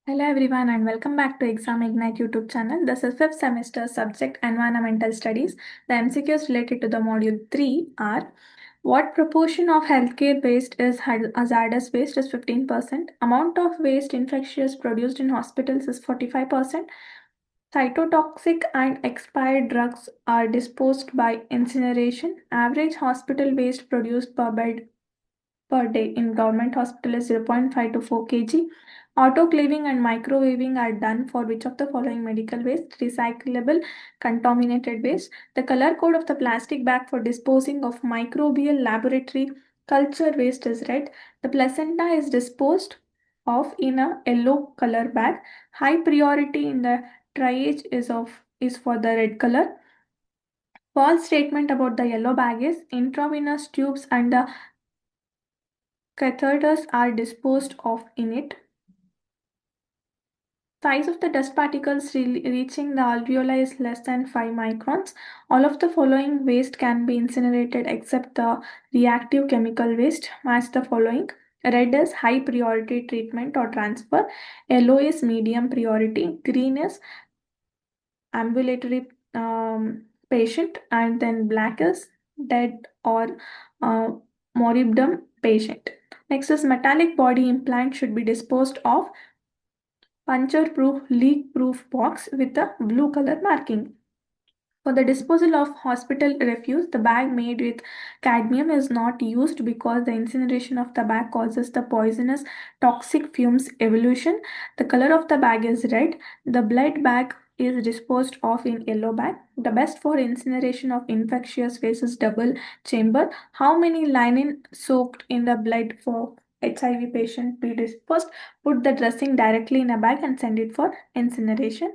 Hello everyone and welcome back to Exam Ignite YouTube channel. This is 5th semester subject Environmental Studies. The MCQs related to the module 3 are: what proportion of healthcare waste is hazardous waste is 15%. Amount of waste infectious produced in hospitals is 45%. Cytotoxic and expired drugs are disposed by incineration. Average hospital waste produced per bed per day in government hospital is 0.5 to 4 kg. Autoclaving and microwaving are done for which of the following medical waste? Recyclable contaminated waste. The color code of the plastic bag for disposing of microbial laboratory culture waste is red. The placenta is disposed of in a yellow color bag. High priority in the triage is for the red color. False statement about the yellow bag is intravenous tubes and the catheters are disposed of in it. Size of the dust particles reaching the alveoli is less than 5 microns. All of the following waste can be incinerated except the reactive chemical waste. Match the following. Red is high priority treatment or transfer. Yellow is medium priority. Green is ambulatory patient. And then black is dead or uh, moribund patient. Next is metallic body implant should be disposed of puncture-proof, leak-proof box with a blue color marking. For the disposal of hospital refuse, the bag made with cadmium is not used because the incineration of the bag causes the poisonous toxic fumes evolution. The color of the bag is red. The blood bag is disposed of in yellow bag. The best for incineration of infectious waste is double chamber. How many linen soaked in the blood for HIV patient be disposed? Put the dressing directly in a bag and send it for incineration.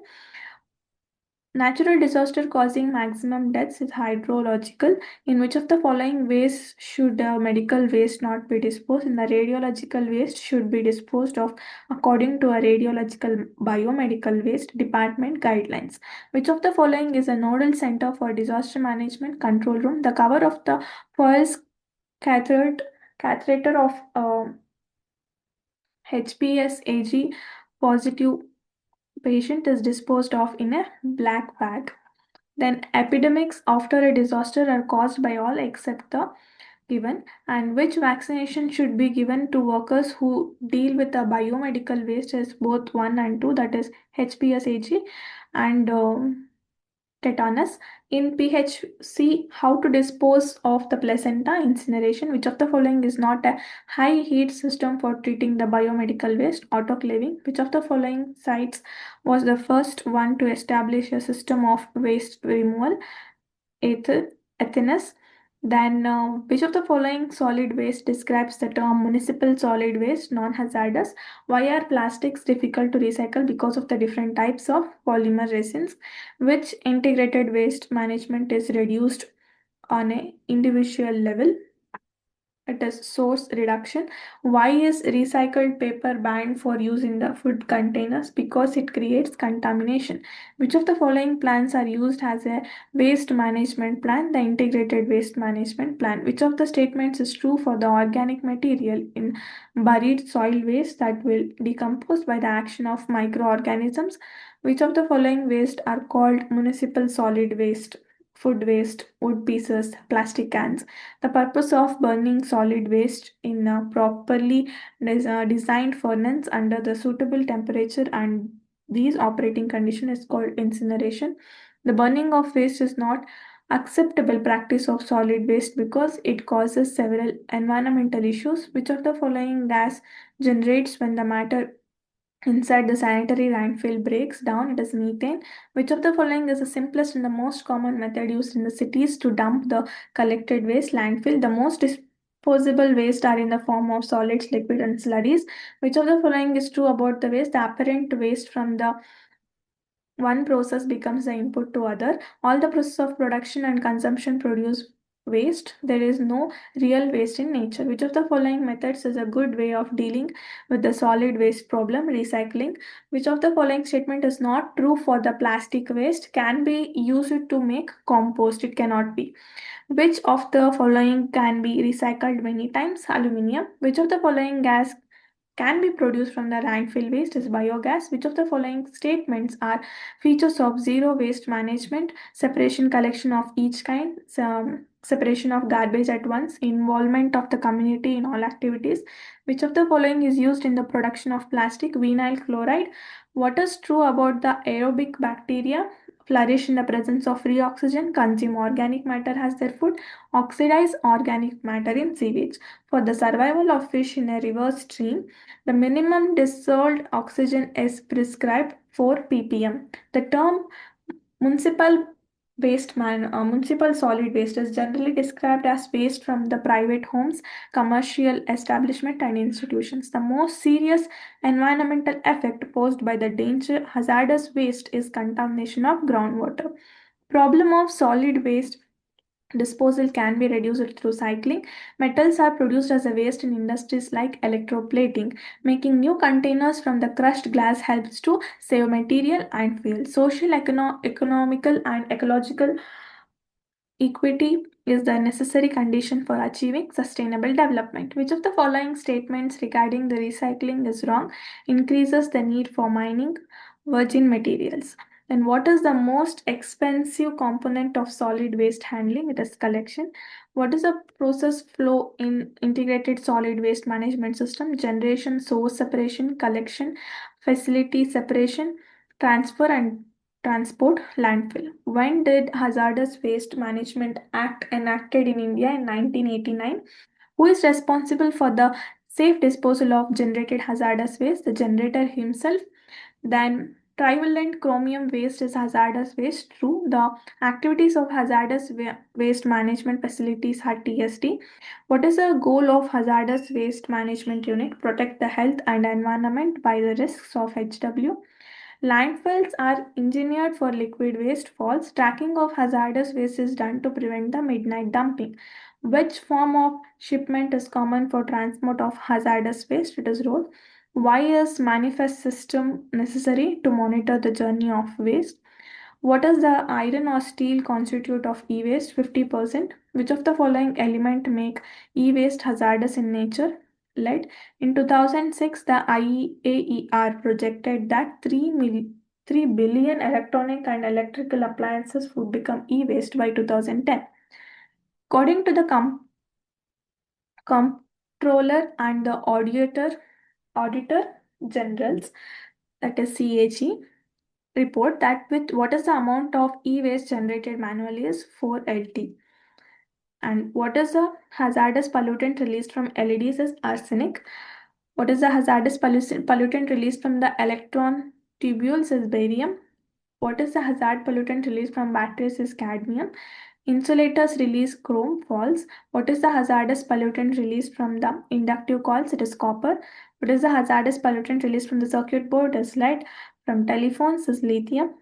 Natural disaster causing maximum deaths is hydrological. In which of the following ways should medical waste not be disposed? In the radiological waste should be disposed of according to a radiological biomedical waste department guidelines. Which of the following is a nodal center for disaster management control room? The cover of the Foyle's catheter of HPSAG positive patient is disposed of in a black bag. Then epidemics after a disaster are caused by all except the given. And which vaccination should be given to workers who deal with the biomedical waste is both 1 and 2, that is HPSAG and tetanus. In PHC, how to dispose of the placenta incineration? Which of the following is not a high heat system for treating the biomedical waste? Autoclaving. Which of the following sites was the first one to establish a system of waste removal? Athens. Then, which of the following solid waste describes the term municipal solid waste, non-hazardous? Why are plastics difficult to recycle? Because of the different types of polymer resins. Which integrated waste management is reduced on a individual level? It is source reduction. Why is recycled paper banned for use in the food containers? Because it creates contamination. Which of the following plans are used as a waste management plan? The integrated waste management plan. Which of the statements is true for the organic material in buried soil waste that will decompose by the action of microorganisms? Which of the following waste are called municipal solid waste? Food waste, wood pieces, plastic cans. The purpose of burning solid waste in a properly designed furnace under the suitable temperature and these operating condition is called incineration. The burning of waste is not acceptable practice of solid waste because it causes several environmental issues. Which of the following gas generates when the matter inside the sanitary landfill breaks down? It is methane. Which of the following is the simplest and the most common method used in the cities to dump the collected waste? Landfill. The most disposable waste are in the form of solids, liquid, and slurries. Which of the following is true about the waste? The apparent waste from the one process becomes the input to other. All the process of production and consumption produce waste. There is no real waste in nature. Which of the following methods is a good way of dealing with the solid waste problem? Recycling. Which of the following statement is not true for the plastic waste? Can be used to make compost? It cannot be. Which of the following can be recycled many times? Aluminium. Which of the following gas can be produced from the landfill waste is biogas. Which of the following statements are features of zero waste management? Separation collection of each kind, separation of garbage at once, involvement of the community in all activities. Which of the following is used in the production of plastic? Vinyl chloride. What is true about the aerobic bacteria? Flourish in the presence of free oxygen, consume organic matter as their food, oxidize organic matter in sewage. For the survival of fish in a river stream, the minimum dissolved oxygen is prescribed 4 ppm. The term municipal municipal solid waste is generally described as waste from the private homes, commercial establishment, and institutions. The most serious environmental effect posed by the danger hazardous waste is contamination of groundwater. Problem of solid waste disposal can be reduced through cycling. Metals are produced as a waste in industries like electroplating. Making new containers from the crushed glass helps to save material and fuel. Social, economical, and ecological equity is the necessary condition for achieving sustainable development. Which of the following statements regarding the recycling is wrong? Increases the need for mining virgin materials. And what is the most expensive component of solid waste handling? It is collection. What is the process flow in integrated solid waste management system? Generation, source separation, collection, facility separation, transfer, and transport, landfill. When did Hazardous Waste Management Act enacted in India in 1989? Who is responsible for the safe disposal of generated hazardous waste? The generator himself. Then trivalent chromium waste is hazardous waste. True. The activities of hazardous waste management facilities are TSD. What is the goal of hazardous waste management unit? Protect the health and environment by the risks of HW. Landfills are engineered for liquid waste. False. Tracking of hazardous waste is done to prevent the midnight dumping. Which form of shipment is common for transport of hazardous waste? It is road. Why is manifest system necessary to monitor the journey of waste? What does the iron or steel constitute of e-waste? 50%. Which of the following element make e-waste hazardous in nature? Lead. In 2006, the IAER projected that 3 billion electronic and electrical appliances would become e-waste by 2010. According to the comptroller and the auditor generals, that is CAG, report that with what is the amount of e-waste generated manually is 4 LT. And what is the hazardous pollutant released from LEDs is arsenic. What is the hazardous pollutant released from the electron tubules is barium. What is the hazard pollutant released from batteries is cadmium. Insulators release chrome. False. What is the hazardous pollutant released from the inductive coils? It is copper. What is the hazardous pollutant released from the circuit board? Is lead. From telephones is lithium.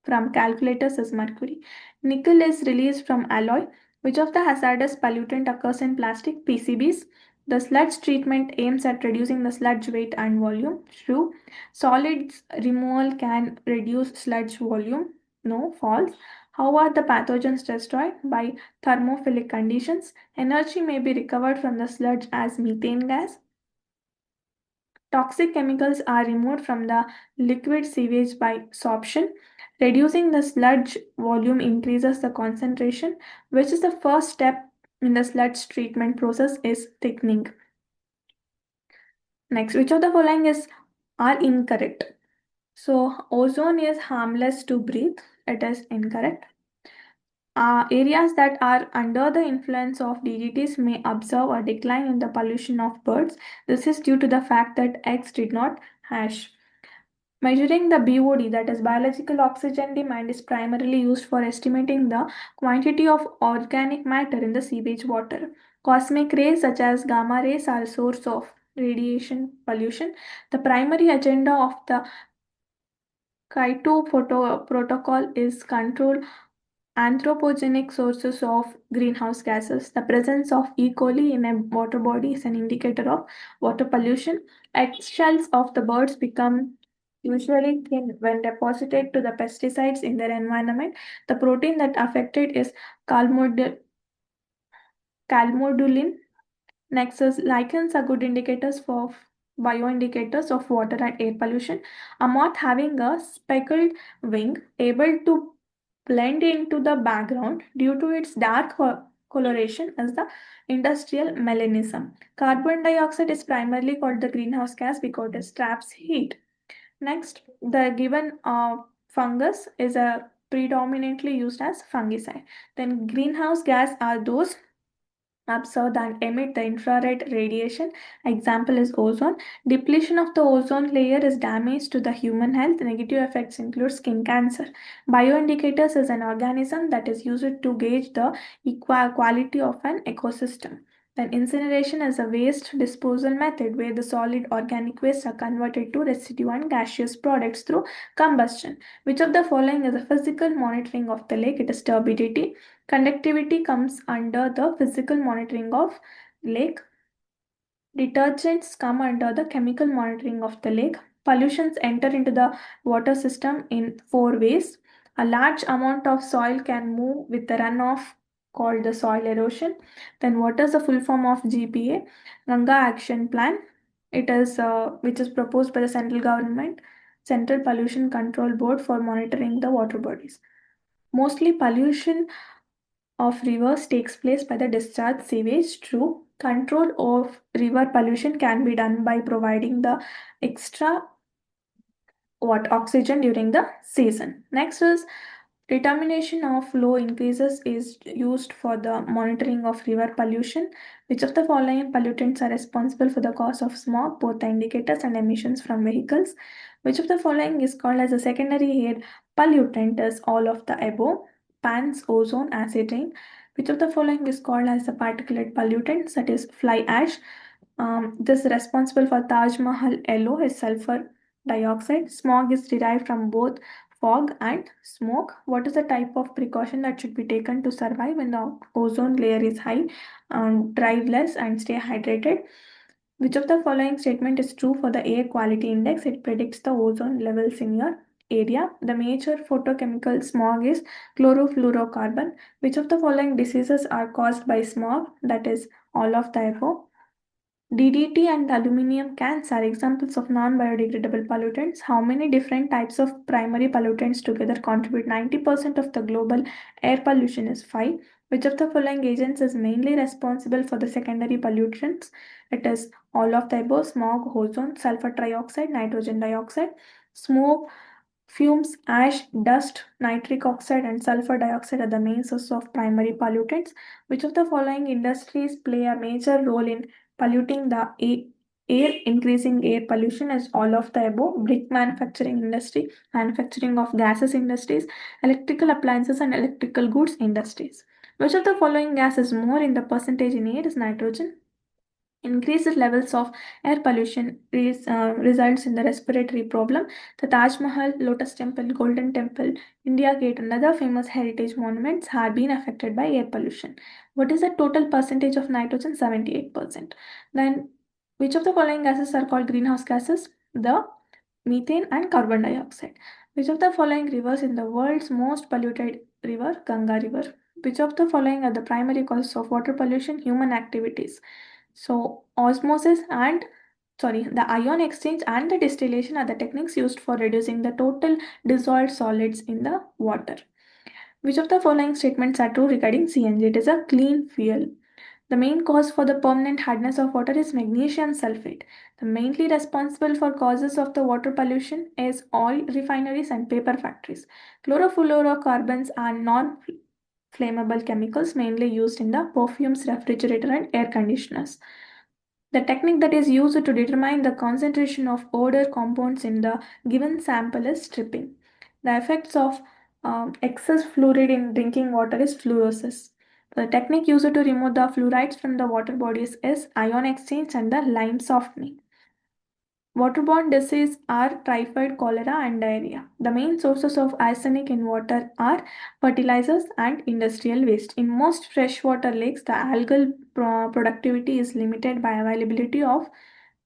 From calculators is mercury. Nickel is released from alloy. Which of the hazardous pollutant occurs in plastic? PCBs. The sludge treatment aims at reducing the sludge weight and volume. True. Solids removal can reduce sludge volume. No. False. How are the pathogens destroyed? By thermophilic conditions. Energy may be recovered from the sludge as methane gas. Toxic chemicals are removed from the liquid sewage by sorption. Reducing the sludge volume increases the concentration, which is the first step in the sludge treatment process is thickening. Next, which of the following are incorrect? So, ozone is harmless to breathe. It is incorrect. Areas that are under the influence of DDTs may observe a decline in the pollution of birds. This is due to the fact that eggs did not hatch. Measuring the BOD, that is biological oxygen demand, is primarily used for estimating the quantity of organic matter in the sewage water. Cosmic rays such as gamma rays are a source of radiation pollution. The primary agenda of the protocol is control anthropogenic sources of greenhouse gases. The presence of E. coli in a water body is an indicator of water pollution. Eggshells of the birds become usually thin when deposited to the pesticides in their environment. The protein that affected is calmodulin. Next is lichens are good indicators for bioindicators of water and air pollution. A moth having a speckled wing able to blend into the background due to its dark coloration as the industrial melanism. Carbon dioxide is primarily called the greenhouse gas because it traps heat. Next, the given fungus is a predominantly used as fungicide. Then greenhouse gas are those absorb and emit the infrared radiation. Example is ozone. Depletion of the ozone layer is damage to the human health. Negative effects include skin cancer. Bioindicators is an organism that is used to gauge the quality of an ecosystem. Then incineration is a waste disposal method where the solid organic waste are converted to residue and gaseous products through combustion. Which of the following is a physical monitoring of the lake? It is turbidity. Conductivity comes under the physical monitoring of lake. Detergents come under the chemical monitoring of the lake. Pollutions enter into the water system in four ways. A large amount of soil can move with the runoff called the soil erosion. Then what is the full form of GPA? Ganga Action Plan. It is which is proposed by the central government, Central Pollution Control Board for monitoring the water bodies. Mostly pollution of rivers takes place by the discharge sewage. True. Control of river pollution can be done by providing the extra oxygen during the season. Next is determination of flow increases is used for the monitoring of river pollution. Which of the following pollutants are responsible for the cause of smog? Both the indicators and emissions from vehicles. Which of the following is called as a secondary air pollutant? Is all of the above. Pans, ozone, acid rain. Which of the following is called as a particulate pollutant? That is fly ash. This is responsible for Taj Mahal yellow is sulfur dioxide. Smog is derived from both fog and smoke. What is the type of precaution that should be taken to survive when the ozone layer is high? Drive less and stay hydrated. Which of the following statement is true for the air quality index? It predicts the ozone levels in your area. The major photochemical smog is chlorofluorocarbon. Which of the following diseases are caused by smog? That is all of the above. DDT and aluminum cans are examples of non-biodegradable pollutants. How many different types of primary pollutants together contribute 90% of the global air pollution? Is 5. Which of the following agents is mainly responsible for the secondary pollutants? It is all of the above: smog, ozone, sulfur trioxide, nitrogen dioxide. Smoke, fumes, ash, dust, nitric oxide, and sulfur dioxide are the main sources of primary pollutants. Which of the following industries play a major role in polluting the air? Increasing air pollution is all of the above: brick manufacturing industry, manufacturing of gases industries, electrical appliances, and electrical goods industries. Which of the following gas is more in the percentage in air? Is nitrogen. Increased levels of air pollution results in the respiratory problem. The Taj Mahal, Lotus Temple, Golden Temple, India Gate, and other famous heritage monuments have been affected by air pollution. What is the total percentage of nitrogen? 78%. Then, which of the following gases are called greenhouse gases? The methane and carbon dioxide. Which of the following rivers in the world's most polluted river? Ganga River. Which of the following are the primary causes of water pollution? Human activities. So the ion exchange and the distillation are the techniques used for reducing the total dissolved solids in the water. Which of the following statements are true regarding CNG? It is a clean fuel. The main cause for the permanent hardness of water is magnesium sulfate. The mainly responsible for causes of the water pollution is oil refineries and paper factories. Chlorofluorocarbons are non-flammable chemicals mainly used in the perfumes, refrigerator, and air conditioners. The technique that is used to determine the concentration of odor compounds in the given sample is stripping. The effects of excess fluoride in drinking water is fluorosis. The technique used to remove the fluorides from the water bodies is ion exchange and the lime softening. Waterborne diseases are typhoid, cholera, and diarrhea. The main sources of arsenic in water are fertilizers and industrial waste. In most freshwater lakes, the algal productivity is limited by availability of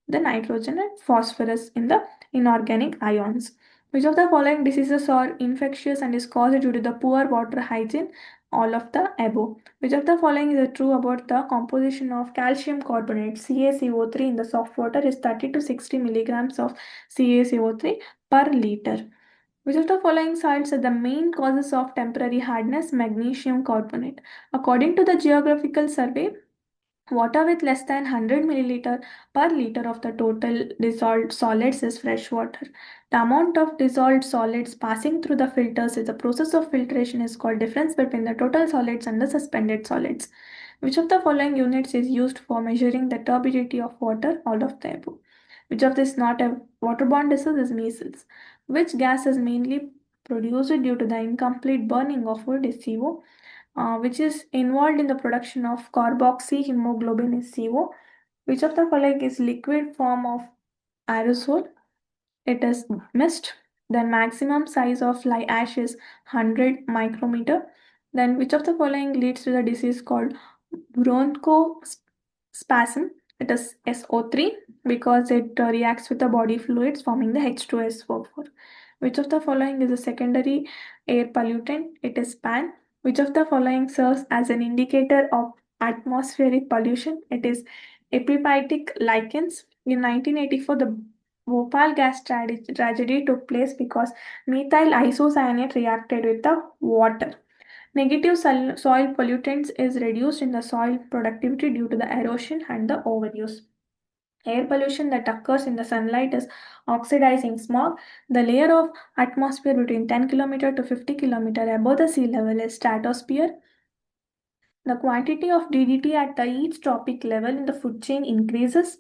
the nitrogen and phosphorus in the inorganic ions. Which of the following diseases are infectious and is caused due to the poor water hygiene? All of the above. Which of the following is true about the composition of calcium carbonate CaCO3 in the soft water is 30 to 60 milligrams of CaCO3 per liter. Which of the following salts are the main causes of temporary hardness? Magnesium carbonate. According to the geographical survey, water with less than 100 milliliter per liter of the total dissolved solids is fresh water. The amount of dissolved solids passing through the filters is the process of filtration is called difference between the total solids and the suspended solids. Which of the following units is used for measuring the turbidity of water? All of the above. Which of this not a waterborne disease is measles? Which gas is mainly produced due to the incomplete burning of wood is CO, which is involved in the production of carboxyhemoglobin is CO. Which of the following is liquid form of aerosol? It is mist. Then maximum size of fly ash is 100 micrometer. Then which of the following leads to the disease called bronchospasm? It is SO3 because it reacts with the body fluids forming the H2SO4. Which of the following is a secondary air pollutant? It is PAN. Which of the following serves as an indicator of atmospheric pollution? It is epiphytic lichens. In 1984, the Bhopal gas tragedy took place because methyl isocyanate reacted with the water. Negative soil pollutants is reduced in the soil productivity due to the erosion and the overuse. Air pollution that occurs in the sunlight is oxidizing smog. The layer of atmosphere between 10 km to 50 km above the sea level is stratosphere. The quantity of DDT at the each tropic level in the food chain increases.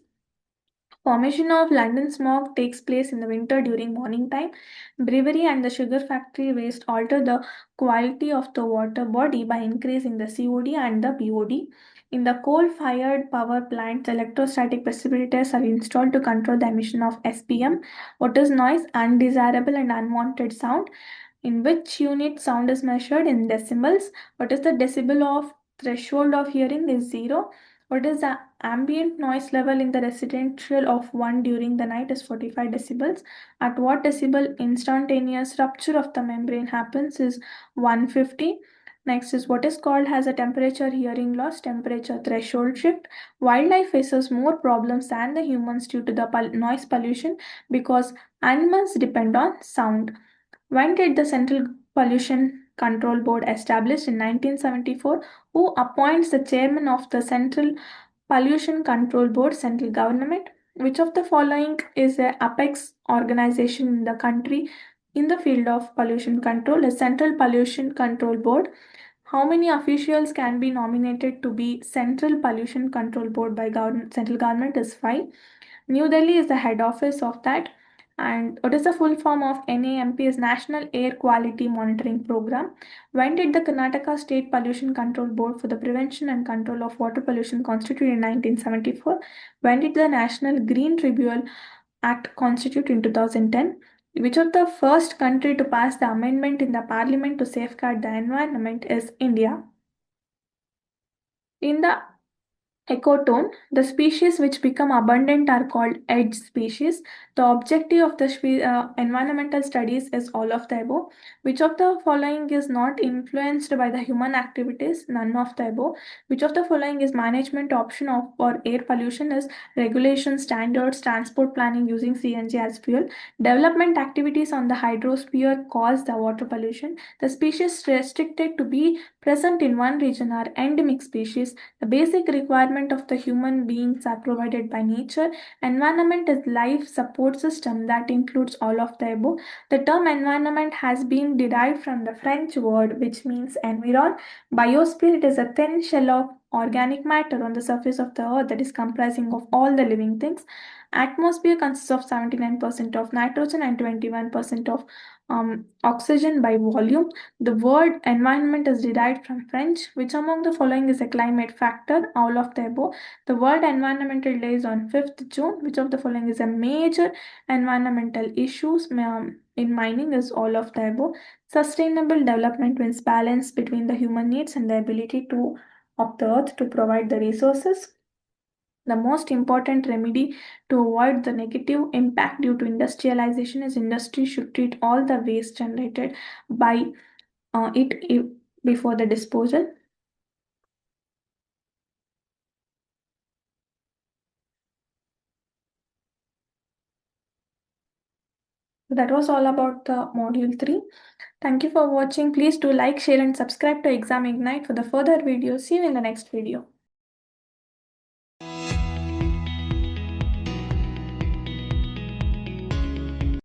Formation of London smog takes place in the winter during morning time. Brewery and the sugar factory waste alter the quality of the water body by increasing the COD and the BOD. In the coal-fired power plants, electrostatic precipitators are installed to control the emission of SPM, what is noise, undesirable and unwanted sound. In which unit sound is measured? In decibels. What is the decibel of threshold of hearing? Is 0. What is the ambient noise level in the residential of 1 during the night? Is 45 decibels. At what decibel instantaneous rupture of the membrane happens? Is 150. Next is what is called as a temperature hearing loss, temperature threshold shift. Wildlife faces more problems than the humans due to the noise pollution because animals depend on sound. When did the Central Pollution Control Board established? In 1974? Who appoints the chairman of the Central Pollution Control Board? Central government. Which of the following is a apex organization in the country in the field of pollution control? The Central Pollution Control Board. How many officials can be nominated to be Central Pollution Control Board by central government? Is 5. New Delhi is the head office of that. And what is the full form of NAMP? Is National Air Quality Monitoring Program. When did the Karnataka State Pollution Control Board for the Prevention and Control of Water Pollution constitute? In 1974? When did the National Green Tribunal Act constitute? In 2010? Which of the first country to pass the amendment in the parliament to safeguard the environment is India? In the ecotone, the species which become abundant are called edge species. The objective of the environmental studies is all of the above. Which of the following is not influenced by the human activities? None of the above. Which of the following is management option of for air pollution? Is regulation, standards, transport planning using CNG as fuel. Development activities on the hydrosphere cause the water pollution. The species restricted to be present in one region are endemic species. The basic requirement of the human beings are provided by nature. Environment is life support system that includes all of the above. The term environment has been derived from the French word which means environ. Biosphere, it is a thin shell of organic matter on the surface of the earth that is comprising of all the living things. Atmosphere consists of 79% of nitrogen and 21% of oxygen by volume. The word environment is derived from French. Which among the following is a climate factor? All of the above. The World Environmental Day is on 5th June. Which of the following is a major environmental issues? In mining is all of the above. Sustainable development means balance between the human needs and the ability of the earth to provide the resources. The most important remedy to avoid the negative impact due to industrialization is industry should treat all the waste generated by before the disposal. That was all about the module 3. Thank you for watching. Please do like, share and subscribe to Exam Ignite for the further videos. See you in the next video.